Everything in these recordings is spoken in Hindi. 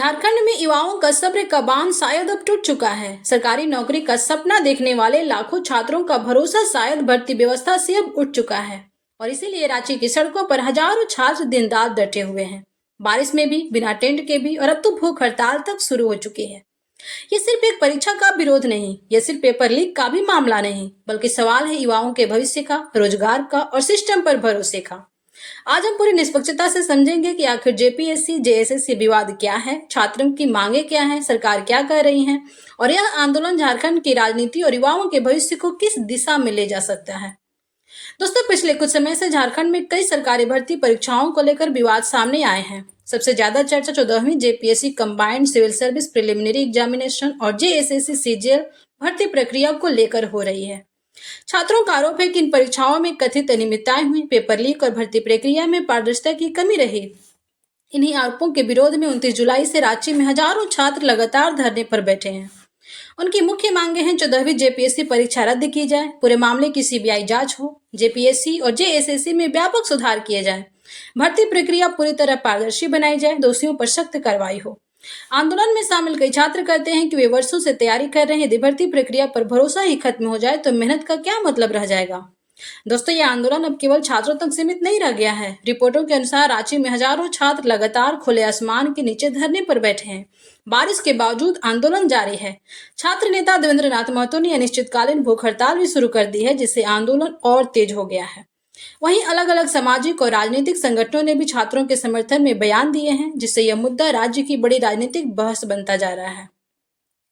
झारखंड में युवाओं का सब्र का बांध शायद अब टूट चुका है। सरकारी नौकरी का सपना देखने वाले लाखों छात्रों का भरोसा शायद भर्ती व्यवस्था से अब उठ चुका है और इसीलिए रांची की सड़कों पर हजारों छात्र दिन रात डटे हुए हैं। बारिश में भी, बिना टेंट के भी, और अब तो भूख हड़ताल तक शुरू हो चुकी है। ये सिर्फ एक परीक्षा का विरोध नहीं, ये सिर्फ पेपर लीक का भी मामला नहीं, बल्कि सवाल है युवाओं के भविष्य का, रोजगार का और सिस्टम पर भरोसे का। आज हम पूरी निष्पक्षता से समझेंगे कि आखिर जेपीएससी जेएसएससी विवाद क्या है, छात्रों की मांगे क्या हैं, सरकार क्या कर रही है और यह आंदोलन झारखंड की राजनीति और युवाओं के भविष्य को किस दिशा में ले जा सकता है। दोस्तों, पिछले कुछ समय से झारखंड में कई सरकारी भर्ती परीक्षाओं को लेकर विवाद सामने आए हैं। सबसे ज्यादा चर्चा 14वीं JPSC combined civil service preliminary examination और जेएसएससी सीजीएल भर्ती प्रक्रिया को लेकर हो रही है। छात्रों का आरोप है कि इन परीक्षाओं में कथित अनियमितताएं हुई, पेपर लीक और भर्ती प्रक्रिया में पारदर्शिता की कमी रही। इन्हीं आरोपों के विरोध में 29 जुलाई से रांची में हजारों छात्र लगातार धरने पर बैठे हैं। उनकी मुख्य मांगे हैं 14वीं जेपीएससी परीक्षा रद्द की जाए, पूरे मामले की सीबीआई जांच हो, जेपीएससी और जेएसएससी में व्यापक सुधार किए जाए, भर्ती प्रक्रिया पूरी तरह पारदर्शी बनाई जाए, दोषियों पर सख्त कार्रवाई हो। आंदोलन में शामिल कई छात्र कहते हैं कि वे वर्षों से तैयारी कर रहे हैं, यदि भर्ती प्रक्रिया पर भरोसा ही खत्म हो जाए तो मेहनत का क्या मतलब रह जाएगा। दोस्तों, ये आंदोलन अब केवल छात्रों तक सीमित नहीं रह गया है। रिपोर्टों के अनुसार रांची में हजारों छात्र लगातार खुले आसमान के नीचे धरने पर बैठे हैं। बारिश के बावजूद आंदोलन जारी है। छात्र नेता देवेंद्र नाथ महतो ने अनिश्चितकालीन भूख हड़ताल भी शुरू कर दी है, जिससे आंदोलन और तेज हो गया है। वहीं अलग अलग सामाजिक और राजनीतिक संगठनों ने भी छात्रों के समर्थन में बयान दिए हैं, जिससे यह मुद्दा राज्य की बड़ी राजनीतिक बहस बनता जा रहा है।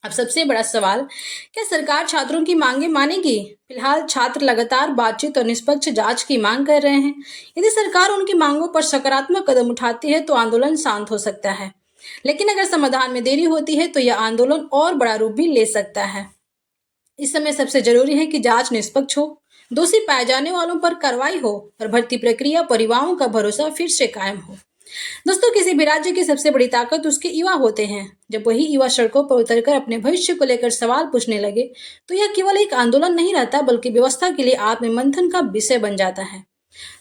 अब सबसे बड़ा सवाल, क्या सरकार छात्रों की मांगे मानेगी? फिलहाल छात्र लगातार बातचीत और निष्पक्ष जांच की मांग कर रहे हैं। यदि सरकार उनकी मांगों पर सकारात्मक कदम उठाती है तो आंदोलन शांत हो सकता है, लेकिन अगर समाधान में देरी होती है तो यह आंदोलन और बड़ा रूप भी ले सकता है। इस समय सबसे जरूरी है कि जांच निष्पक्ष हो, दोषी पाए जाने वालों पर कार्रवाई हो और भर्ती प्रक्रिया पर युवाओं का भरोसा फिर से कायम हो। दोस्तों, किसी भी राज्य की सबसे बड़ी ताकत उसके युवा होते हैं। जब वही युवा सड़कों पर उतरकर अपने भविष्य को लेकर सवाल पूछने लगे तो यह केवल एक आंदोलन नहीं रहता, बल्कि व्यवस्था के लिए आत्ममंथन का विषय बन जाता है।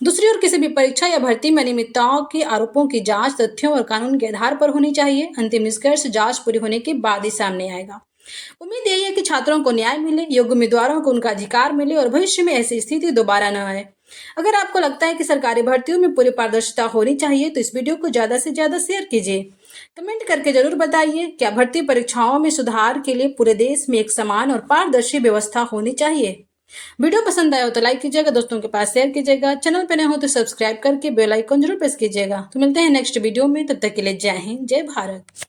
दूसरी ओर किसी भी परीक्षा या भर्ती में अनियमितताओं के आरोपों की जांच तथ्यों और कानून के आधार पर होनी चाहिए। अंतिम निष्कर्ष जांच पूरी होने के बाद ही सामने आएगा। उम्मीद यही है कि छात्रों को न्याय मिले, योग्य उम्मीदवारों को उनका अधिकार मिले और भविष्य में ऐसी स्थिति दोबारा न आए। अगर आपको लगता है कि सरकारी भर्तियों में पूरी पारदर्शिता होनी चाहिए तो इस वीडियो को ज्यादा से ज्यादा शेयर कीजिए। कमेंट करके जरूर बताइए, क्या भर्ती परीक्षाओं में सुधार के लिए पूरे देश में एक समान और पारदर्शी व्यवस्था होनी चाहिए। वीडियो पसंद आया हो तो लाइक कीजिएगा, दोस्तों के पास शेयर कीजिएगा, चैनल पर नए हो तो सब्सक्राइब करके बेल आइकन जरूर प्रेस कीजिएगा। तो मिलते हैं नेक्स्ट वीडियो में, तब तक के लिए जय हिंद, जय भारत।